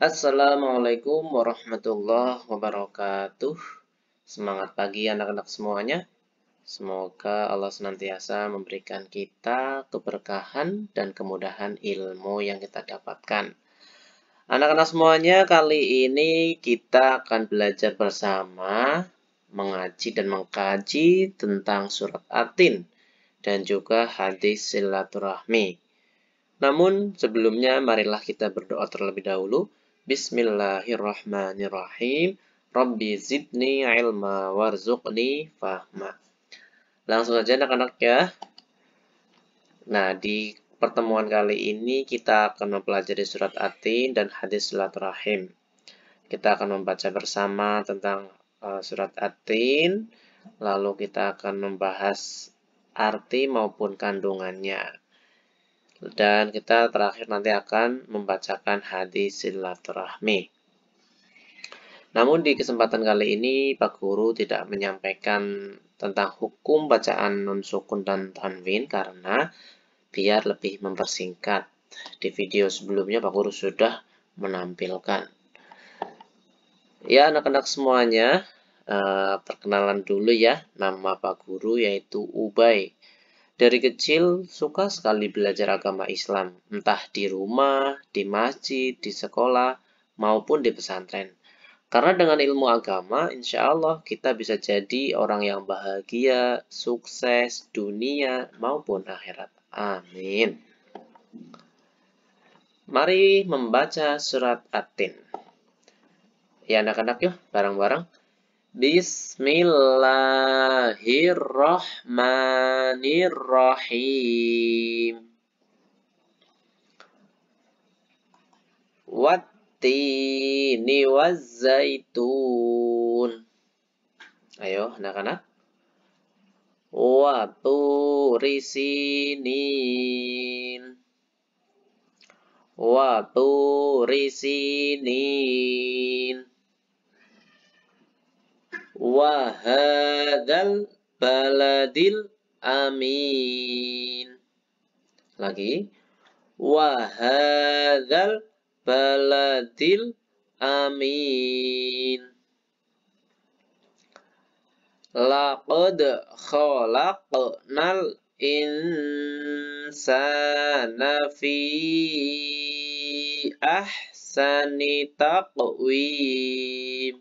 Assalamualaikum warahmatullahi wabarakatuh. Semangat pagi anak-anak semuanya. Semoga Allah senantiasa memberikan kita keberkahan dan kemudahan ilmu yang kita dapatkan. Anak-anak semuanya, kali ini kita akan belajar bersama mengaji dan mengkaji tentang surat At-Tin dan juga hadis silaturahmi. Namun sebelumnya marilah kita berdoa terlebih dahulu. Bismillahirrahmanirrahim. Rabbi zidni ilma warzuqni fahma. Langsung saja anak-anak ya. Nah, di pertemuan kali ini kita akan mempelajari surat At-Tin dan hadis silaturahim. Kita akan membaca bersama tentang surat At-Tin, lalu kita akan membahas arti maupun kandungannya. Dan kita terakhir nanti akan membacakan hadis silaturahmi. Namun di kesempatan kali ini Pak Guru tidak menyampaikan tentang hukum bacaan nun sukun dan tanwin karena biar lebih mempersingkat. Di video sebelumnya Pak Guru sudah menampilkan. Ya anak-anak semuanya, perkenalan dulu ya. Nama Pak Guru yaitu Ubay. Dari kecil suka sekali belajar agama Islam, entah di rumah, di masjid, di sekolah, maupun di pesantren. Karena dengan ilmu agama, insya Allah kita bisa jadi orang yang bahagia, sukses, dunia maupun akhirat. Amin. Mari membaca surat At-Tin. Ya anak-anak yuk, bareng-bareng. Bismillahirrahmanirrahim. Wattini wazzaitun. Ayo anak-anak. Waturi sinin. Waturi sinin. Wahadal baladil amin. Lagi. Wahadal baladil amin. Laqad khalaqnal insana fi ahsani taqwim.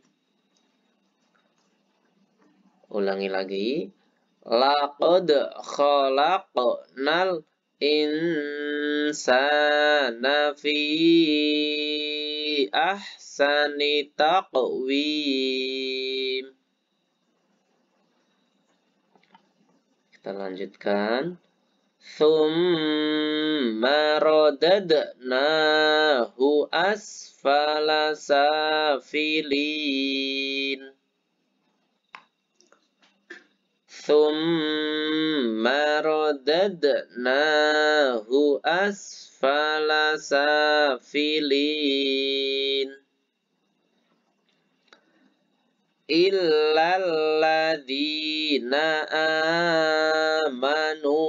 Ulangi lagi. Laqad khalaqnal insana fi ahsani taqwim. Kita lanjutkan. Thumma radadnahu asfala safilin. Thumma radadnahu asfala safilin. Illalladzina amanu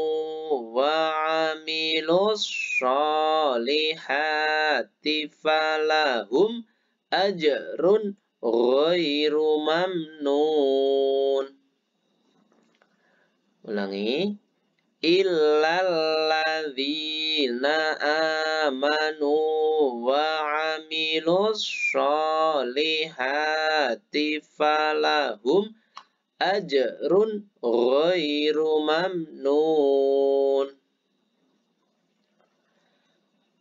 wa amilus sholihati falahum ajrun ghairu mamnun. Ulangi. Illalladzina amanu wa amilus sholihati falahum ajrun ghairu mamnun.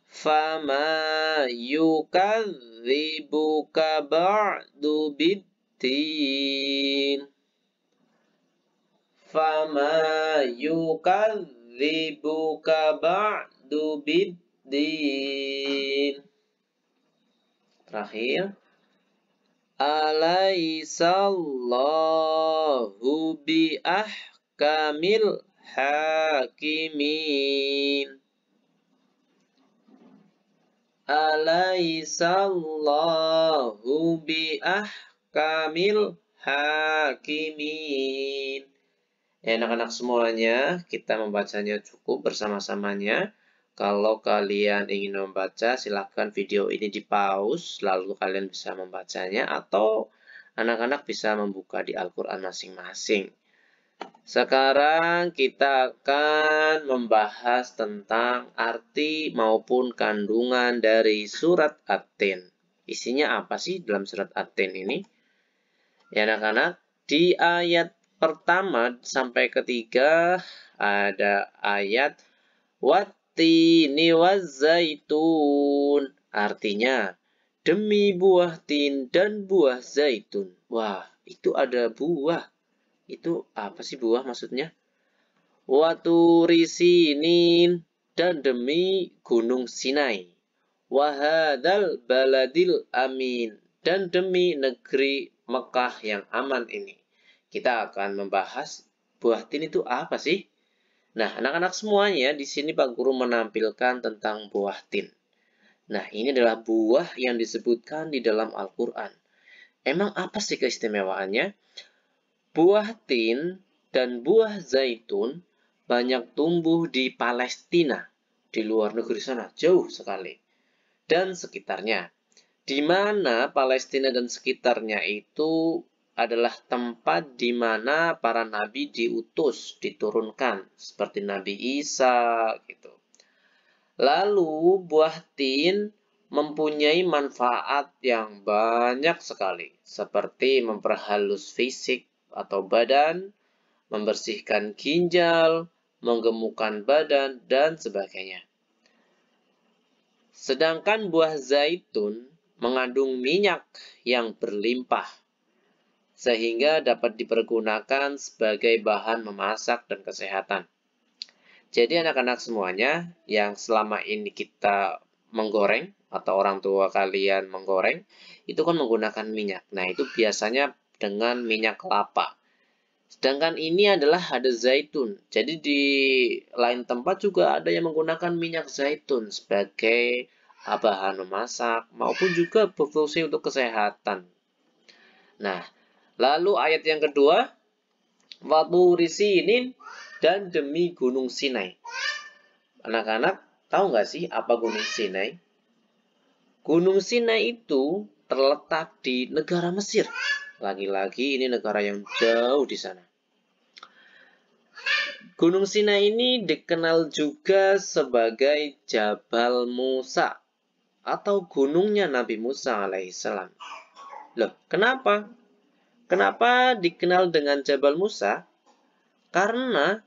Fama yukadzibuka ba'du biddin. Fama yukadzibuka ba'du biddin. Terakhir. Alaisallahu bi ahkamil hakimin. Alaisallahu bi ahkamil hakimin. Ya, anak-anak semuanya, kita membacanya cukup bersama-samanya. Kalau kalian ingin membaca, silahkan video ini di-pause, lalu kalian bisa membacanya, atau anak-anak bisa membuka di Al-Quran masing-masing. Sekarang kita akan membahas tentang arti maupun kandungan dari surat At-Tin. Isinya apa sih dalam surat At-Tin ini? Ya anak-anak, di ayat pertama sampai ketiga ada ayat Wattini wazzaitun. Artinya, demi buah tin dan buah zaitun. Wah, itu ada buah. Itu apa sih buah maksudnya? Waturi sinin, dan demi gunung Sinai. Wahadal baladil amin, dan demi negeri Mekah yang aman ini. Kita akan membahas buah tin itu apa sih? Nah, anak-anak semuanya di sini Pak Guru menampilkan tentang buah tin. Nah, ini adalah buah yang disebutkan di dalam Al-Quran. Emang apa sih keistimewaannya? Buah tin dan buah zaitun banyak tumbuh di Palestina, di luar negeri sana, jauh sekali, dan sekitarnya. Di mana Palestina dan sekitarnya itu adalah tempat di mana para nabi diutus, diturunkan, seperti Nabi Isa gitu. Lalu buah tin mempunyai manfaat yang banyak sekali, seperti memperhalus fisik atau badan, membersihkan ginjal, menggemukkan badan, dan sebagainya. Sedangkan buah zaitun mengandung minyak yang berlimpah, sehingga dapat dipergunakan sebagai bahan memasak dan kesehatan. Jadi anak-anak semuanya yang selama ini kita menggoreng, atau orang tua kalian menggoreng, itu kan menggunakan minyak. Nah, itu biasanya dengan minyak kelapa. Sedangkan ini adalah ada zaitun. Jadi di lain tempat juga ada yang menggunakan minyak zaitun sebagai bahan memasak, maupun juga berfungsi untuk kesehatan. Nah, lalu ayat yang kedua, Waturi sinin, dan demi gunung Sinai. Anak-anak tahu nggak sih apa gunung Sinai? Gunung Sinai itu terletak di negara Mesir. Lagi-lagi ini negara yang jauh di sana. Gunung Sinai ini dikenal juga sebagai Jabal Musa atau gunungnya Nabi Musa alaihissalam. Loh, kenapa? Kenapa dikenal dengan Jabal Musa? Karena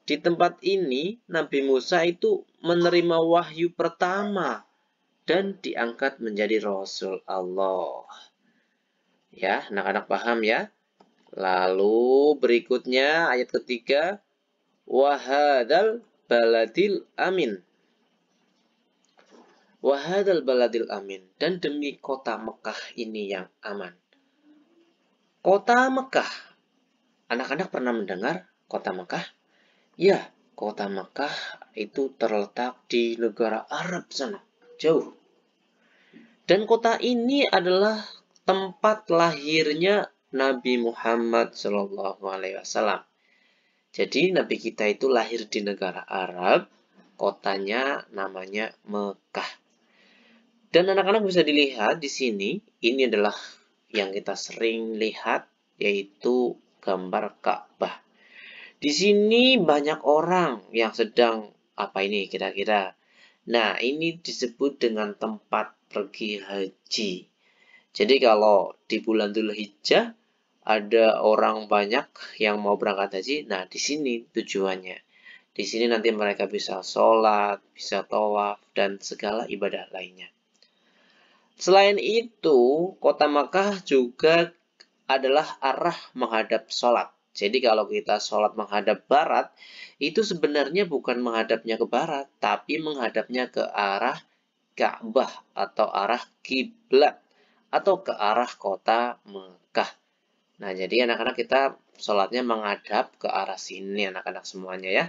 di tempat ini Nabi Musa itu menerima wahyu pertama dan diangkat menjadi Rasul Allah. Ya, anak-anak paham ya? Lalu berikutnya ayat ketiga, Wahadal baladil amin. Wahadal baladil amin. Dan demi kota Mekah ini yang aman. Kota Mekah. Anak-anak pernah mendengar kota Mekah? Ya, kota Mekah itu terletak di negara Arab sana, jauh. Dan kota ini adalah tempat lahirnya Nabi Muhammad SAW. Jadi Nabi kita itu lahir di negara Arab, kotanya namanya Mekah. Dan anak-anak bisa dilihat di sini, ini adalah yang kita sering lihat, yaitu gambar Ka'bah. Di sini banyak orang yang sedang, apa ini kira-kira? Nah, ini disebut dengan tempat pergi haji. Jadi kalau di bulan Dzulhijjah ada orang banyak yang mau berangkat haji, nah di sini tujuannya. Di sini nanti mereka bisa sholat, bisa tawaf, dan segala ibadah lainnya. Selain itu, kota Makkah juga adalah arah menghadap sholat. Jadi kalau kita sholat menghadap barat, itu sebenarnya bukan menghadapnya ke barat, tapi menghadapnya ke arah Ka'bah atau arah kiblat atau ke arah kota Mekah. Nah, jadi anak-anak kita sholatnya menghadap ke arah sini, anak-anak semuanya ya.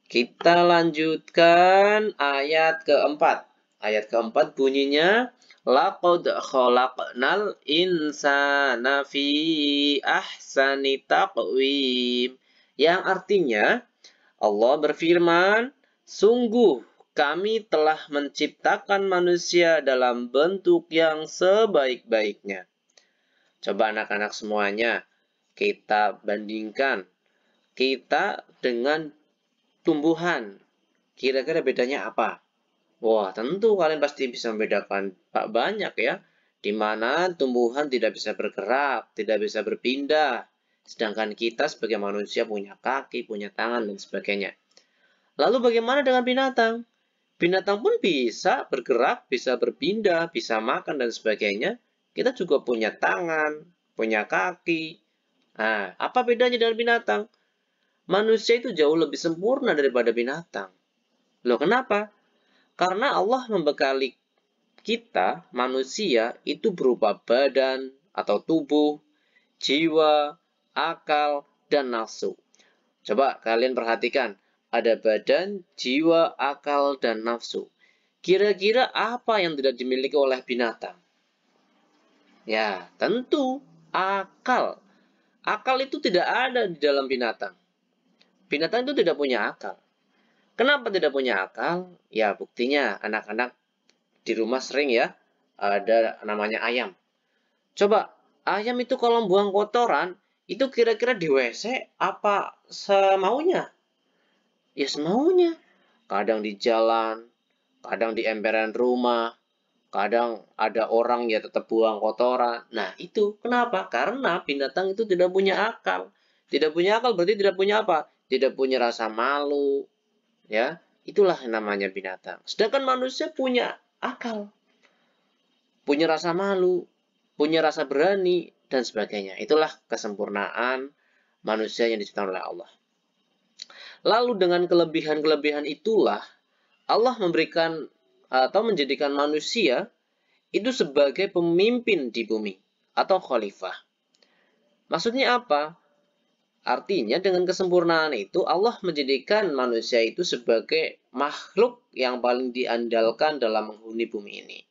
Kita lanjutkan ayat keempat. Ayat keempat bunyinya, Laqad khalaqnal insana fi ahsani taqwim. Yang artinya, Allah berfirman, sungguh kami telah menciptakan manusia dalam bentuk yang sebaik-baiknya. Coba anak-anak semuanya, kita bandingkan kita dengan tumbuhan. Kira-kira bedanya apa? Wah, tentu kalian pasti bisa membedakan banyak ya. Di mana tumbuhan tidak bisa bergerak, tidak bisa berpindah. Sedangkan kita sebagai manusia punya kaki, punya tangan, dan sebagainya. Lalu bagaimana dengan binatang? Binatang pun bisa bergerak, bisa berpindah, bisa makan, dan sebagainya. Kita juga punya tangan, punya kaki. Nah, apa bedanya dengan binatang? Manusia itu jauh lebih sempurna daripada binatang. Loh, kenapa? Karena Allah membekali kita, manusia, itu berupa badan atau tubuh, jiwa, akal, dan nafsu. Coba kalian perhatikan, ada badan, jiwa, akal, dan nafsu. Kira-kira apa yang tidak dimiliki oleh binatang? Ya, tentu akal. Akal itu tidak ada di dalam binatang. Binatang itu tidak punya akal. Kenapa tidak punya akal? Ya, buktinya anak-anak di rumah sering ya, ada namanya ayam. Coba, ayam itu kalau buang kotoran, itu kira-kira di WC apa semaunya? Ya semaunya. Kadang di jalan, kadang di emperan rumah, kadang ada orang ya tetap buang kotoran. Nah itu kenapa? Karena binatang itu tidak punya akal. Tidak punya akal berarti tidak punya apa? Tidak punya rasa malu. Ya, itulah yang namanya binatang. Sedangkan manusia punya akal. Punya rasa malu, punya rasa berani, dan sebagainya. Itulah kesempurnaan manusia yang diciptakan oleh Allah. Lalu dengan kelebihan-kelebihan itulah Allah memberikan atau menjadikan manusia itu sebagai pemimpin di bumi atau khalifah. Maksudnya apa? Artinya dengan kesempurnaan itu Allah menjadikan manusia itu sebagai makhluk yang paling diandalkan dalam menghuni bumi ini.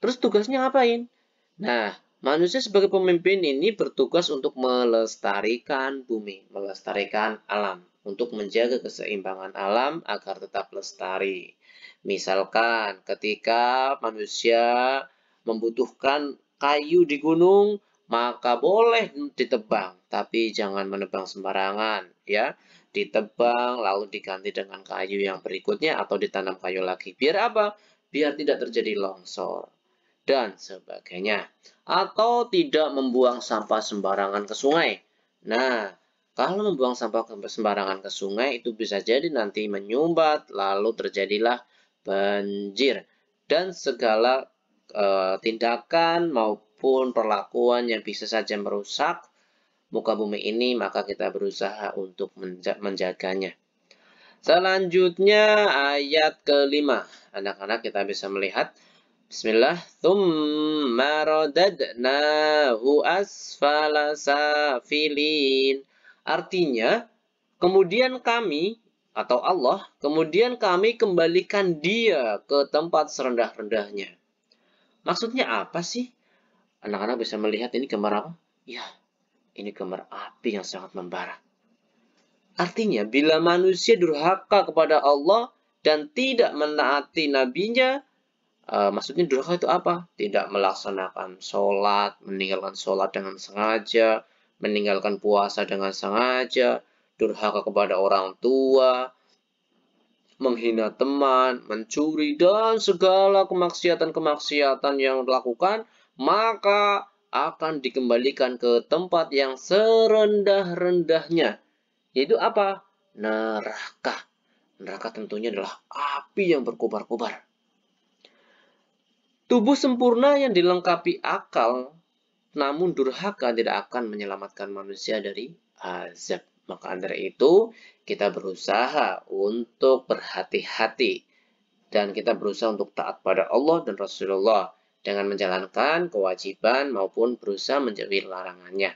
Terus tugasnya ngapain? Nah, manusia sebagai pemimpin ini bertugas untuk melestarikan bumi, melestarikan alam, untuk menjaga keseimbangan alam agar tetap lestari. Misalkan ketika manusia membutuhkan kayu di gunung, maka boleh ditebang, tapi jangan menebang sembarangan, ya. Ditebang lalu diganti dengan kayu yang berikutnya atau ditanam kayu lagi. Biar apa? Biar tidak terjadi longsor dan sebagainya. Atau tidak membuang sampah sembarangan ke sungai. Nah, kalau membuang sampah sembarangan ke sungai itu bisa jadi nanti menyumbat, lalu terjadilah banjir dan segala tindakan maupun perlakuan yang bisa saja merusak muka bumi ini, maka kita berusaha untuk menjaganya. Selanjutnya ayat kelima. Anak-anak kita bisa melihat. Bismillah. Thumma radadnahu asfala safilin. Artinya, kemudian kami atau Allah, kemudian kami kembalikan dia ke tempat serendah-rendahnya. Maksudnya apa sih? Anak-anak bisa melihat ini gambar apa? Ya, ini gambar api yang sangat membara. Artinya, bila manusia durhaka kepada Allah dan tidak menaati nabinya, maksudnya durhaka itu apa? Tidak melaksanakan sholat, meninggalkan sholat dengan sengaja, meninggalkan puasa dengan sengaja, durhaka kepada orang tua, menghina teman, mencuri, dan segala kemaksiatan-kemaksiatan yang dilakukan, maka akan dikembalikan ke tempat yang serendah-rendahnya. Yaitu apa? Neraka. Neraka tentunya adalah api yang berkobar-kobar. Tubuh sempurna yang dilengkapi akal, namun durhaka tidak akan menyelamatkan manusia dari azab. Maka dari itu, kita berusaha untuk berhati-hati. Dan kita berusaha untuk taat pada Allah dan Rasulullah dengan menjalankan kewajiban maupun berusaha menjauhi larangannya.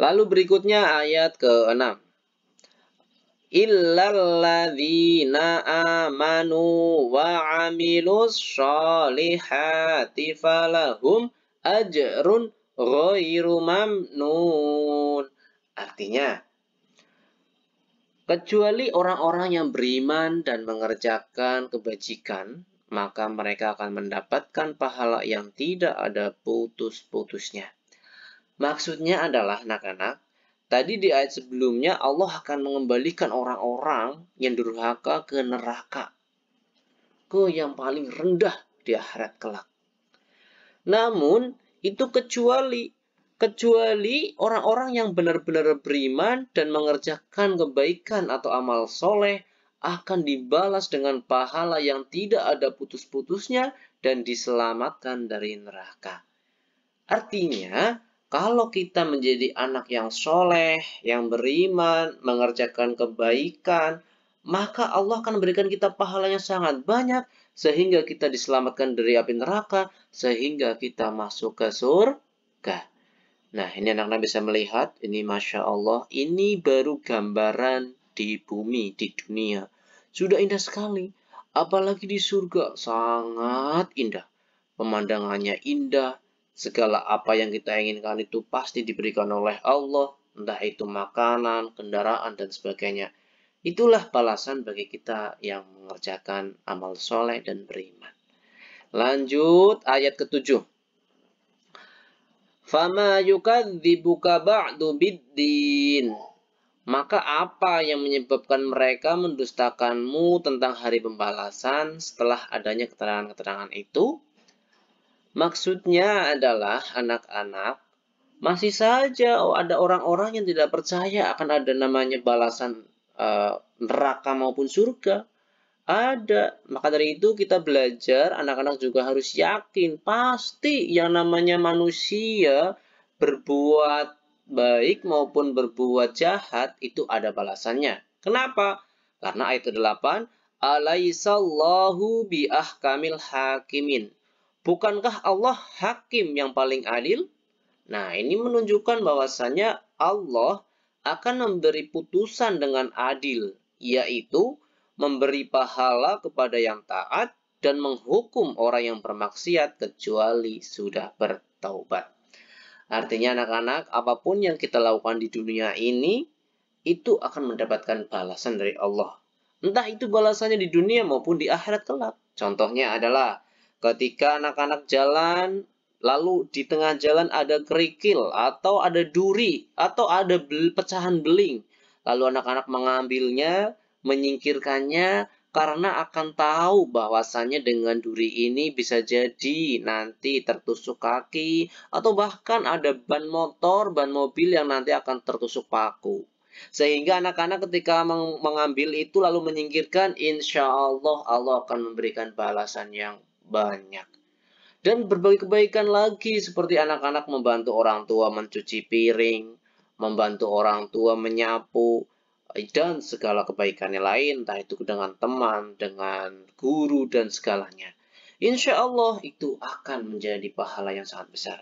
Lalu berikutnya ayat ke-6. Illalladzina amanu wa amilus sholihati falahum ajrun ghairu mamnun. Artinya, Kecuali orang-orang yang beriman dan mengerjakan kebajikan, maka mereka akan mendapatkan pahala yang tidak ada putus-putusnya. Maksudnya adalah anak-anak, tadi di ayat sebelumnya Allah akan mengembalikan orang-orang yang durhaka ke neraka, ke yang paling rendah di akhirat kelak. Namun, itu kecuali orang-orang yang benar-benar beriman dan mengerjakan kebaikan atau amal soleh akan dibalas dengan pahala yang tidak ada putus-putusnya dan diselamatkan dari neraka. Artinya, kalau kita menjadi anak yang soleh, yang beriman, mengerjakan kebaikan, maka Allah akan memberikan kita pahalanya sangat banyak, sehingga kita diselamatkan dari api neraka, sehingga kita masuk ke surga. Nah, ini anak-anak bisa melihat, ini Masya Allah, ini baru gambaran di bumi, di dunia. Sudah indah sekali, apalagi di surga, sangat indah. Pemandangannya indah, segala apa yang kita inginkan itu pasti diberikan oleh Allah, entah itu makanan, kendaraan, dan sebagainya. Itulah balasan bagi kita yang mengerjakan amal soleh dan beriman. Lanjut ayat ke-7. Fama yukadzibuka ba'du biddin. Maka apa yang menyebabkan mereka mendustakanmu tentang hari pembalasan setelah adanya keterangan-keterangan itu? Maksudnya adalah anak-anak, masih saja ada orang-orang yang tidak percaya akan ada namanya balasan neraka maupun surga. Ada. Maka dari itu kita belajar, anak-anak juga harus yakin, pasti yang namanya manusia berbuat baik maupun berbuat jahat itu ada balasannya. Kenapa? Karena ayat 8, Alaihissallahu biahkamil hakimin. Bukankah Allah hakim yang paling adil? Nah, ini menunjukkan bahwasannya Allah akan memberi putusan dengan adil, yaitu memberi pahala kepada yang taat dan menghukum orang yang bermaksiat kecuali sudah bertaubat. Artinya anak-anak, apapun yang kita lakukan di dunia ini, itu akan mendapatkan balasan dari Allah. Entah itu balasannya di dunia maupun di akhirat kelak. Contohnya adalah ketika anak-anak jalan, lalu di tengah jalan ada kerikil, atau ada duri, atau ada pecahan beling. Lalu anak-anak mengambilnya, menyingkirkannya, karena akan tahu bahwasannya dengan duri ini bisa jadi nanti tertusuk kaki, atau bahkan ada ban motor, ban mobil yang nanti akan tertusuk paku. Sehingga anak-anak ketika mengambil itu lalu menyingkirkan, insya Allah Allah akan memberikan balasan yang banyak. Dan berbagai kebaikan lagi seperti anak-anak membantu orang tua mencuci piring, membantu orang tua menyapu, dan segala kebaikannya lain, entah itu dengan teman, dengan guru, dan segalanya. Insya Allah itu akan menjadi pahala yang sangat besar.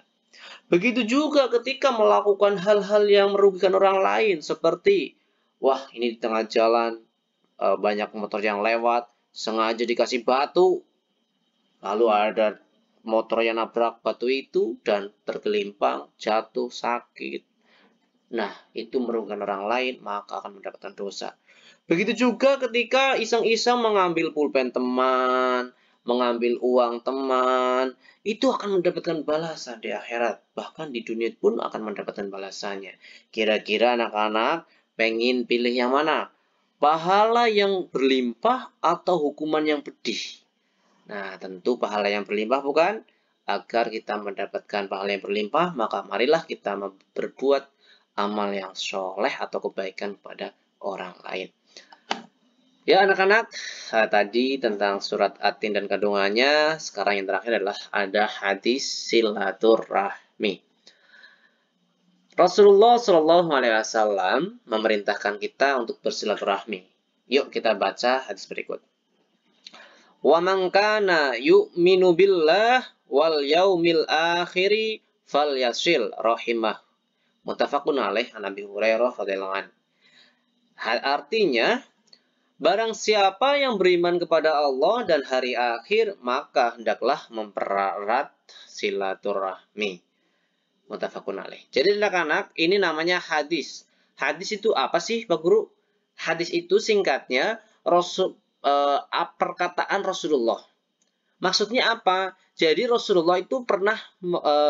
Begitu juga ketika melakukan hal-hal yang merugikan orang lain, seperti, wah ini di tengah jalan, banyak motor yang lewat, sengaja dikasih batu, lalu ada motor yang nabrak batu itu, dan tergelimpang, jatuh, sakit. Nah, itu merugikan orang lain, maka akan mendapatkan dosa. Begitu juga ketika iseng-iseng mengambil pulpen teman, mengambil uang teman, itu akan mendapatkan balasan di akhirat. Bahkan di dunia pun akan mendapatkan balasannya. Kira-kira anak-anak pengen pilih yang mana? Pahala yang berlimpah atau hukuman yang pedih? Nah, tentu pahala yang berlimpah bukan? Agar kita mendapatkan pahala yang berlimpah, maka marilah kita berbuat amal yang soleh atau kebaikan pada orang lain. Ya anak-anak, tadi tentang surat At-Tin dan kandungannya. Sekarang yang terakhir adalah ada hadis silaturahmi. Rasulullah Shallallahu Alaihi Wasallam memerintahkan kita untuk bersilaturahmi. Yuk kita baca hadis berikut. Wa man kana yu'minu billah wal yaumil akhiri falyasil rahimah. Muttafaqun alaih an Abi Hurairah radhiyallahu anhu. Artinya, barang siapa yang beriman kepada Allah dan hari akhir, maka hendaklah mempererat silaturahmi. Muttafaqun alaih. Jadi anak-anak, ini namanya hadis. Hadis itu apa sih, Pak Guru? Hadis itu singkatnya perkataan Rasulullah. Maksudnya apa? Jadi Rasulullah itu pernah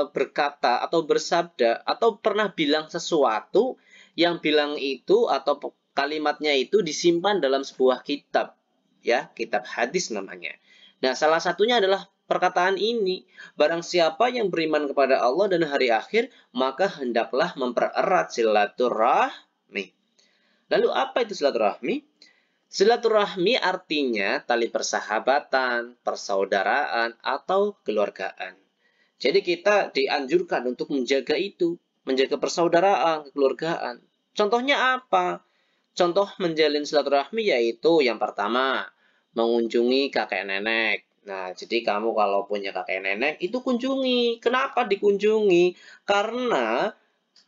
berkata atau bersabda atau pernah bilang sesuatu yang bilang itu atau kalimatnya itu disimpan dalam sebuah kitab, ya, kitab hadis namanya. Nah, salah satunya adalah perkataan ini, barang siapa yang beriman kepada Allah dan hari akhir, maka hendaklah mempererat silaturahmi. Lalu apa itu silaturahmi? Silaturahmi artinya tali persahabatan, persaudaraan, atau keluargaan. Jadi kita dianjurkan untuk menjaga itu, menjaga persaudaraan, kekeluargaan. Contohnya apa? Contoh menjalin silaturahmi yaitu yang pertama, mengunjungi kakek nenek. Nah, jadi kamu kalau punya kakek nenek, itu kunjungi. Kenapa dikunjungi? Karena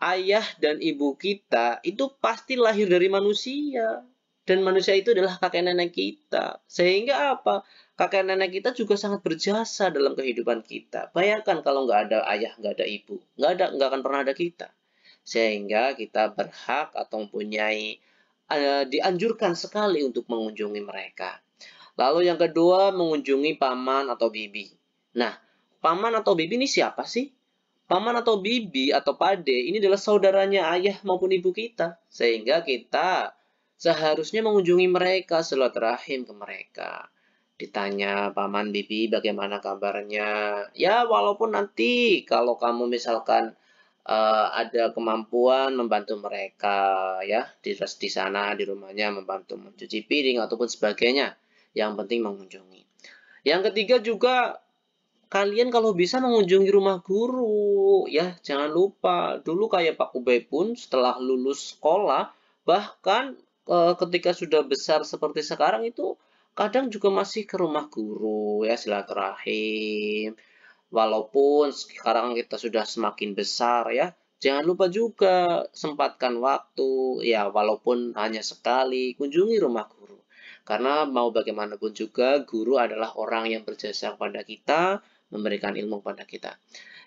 ayah dan ibu kita itu pasti lahir dari manusia. Dan manusia itu adalah kakek nenek kita. Sehingga apa? Kakek nenek kita juga sangat berjasa dalam kehidupan kita. Bayangkan kalau nggak ada ayah, nggak ada ibu. Nggak akan pernah ada kita. Sehingga kita berhak atau mempunyai, dianjurkan sekali untuk mengunjungi mereka. Lalu yang kedua, mengunjungi paman atau bibi. Nah, paman atau bibi ini siapa sih? Paman atau bibi atau pade ini adalah saudaranya ayah maupun ibu kita. Sehingga kita seharusnya mengunjungi mereka, silaturahim ke mereka. Ditanya paman bibi bagaimana kabarnya. Ya, walaupun nanti kalau kamu misalkan ada kemampuan membantu mereka, ya, di sana di rumahnya membantu mencuci piring ataupun sebagainya. Yang penting mengunjungi. Yang ketiga juga, kalian kalau bisa mengunjungi rumah guru, ya, jangan lupa. Dulu kayak Pak Ubay pun setelah lulus sekolah, bahkan ketika sudah besar seperti sekarang itu, kadang juga masih ke rumah guru, ya, silaturahim. Walaupun sekarang kita sudah semakin besar, ya, jangan lupa juga sempatkan waktu, ya, walaupun hanya sekali, kunjungi rumah guru. Karena mau bagaimanapun juga, guru adalah orang yang berjasa kepada kita, memberikan ilmu kepada kita.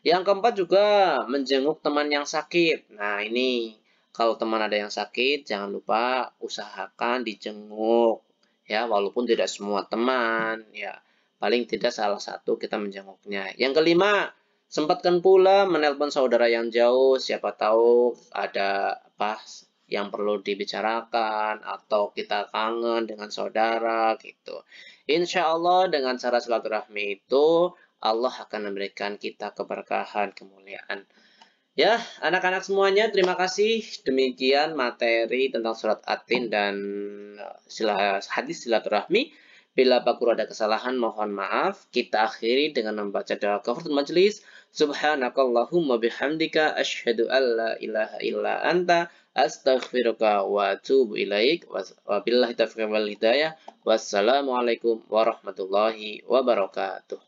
Yang keempat juga, menjenguk teman yang sakit. Nah, ini kalau teman ada yang sakit, jangan lupa usahakan dijenguk. Ya, walaupun tidak semua teman, ya, paling tidak salah satu kita menjenguknya. Yang kelima, sempatkan pula menelpon saudara yang jauh, siapa tahu ada apa yang perlu dibicarakan atau kita kangen dengan saudara gitu. Insya Allah dengan cara silaturahmi itu Allah akan memberikan kita keberkahan, kemuliaan. Ya, anak-anak semuanya, terima kasih. Demikian materi tentang surat At-Tin dan hadis silaturahmi. Bila Pak Guru ada kesalahan, mohon maaf. Kita akhiri dengan membaca doa kafaratul majelis. Subhanakallahumma bihamdika asyhadu an la ilaha illa anta astaghfiruka wa atubu ilaik. Wabillahi taufiq wal hidayah. Wassalamualaikum warahmatullahi wabarakatuh.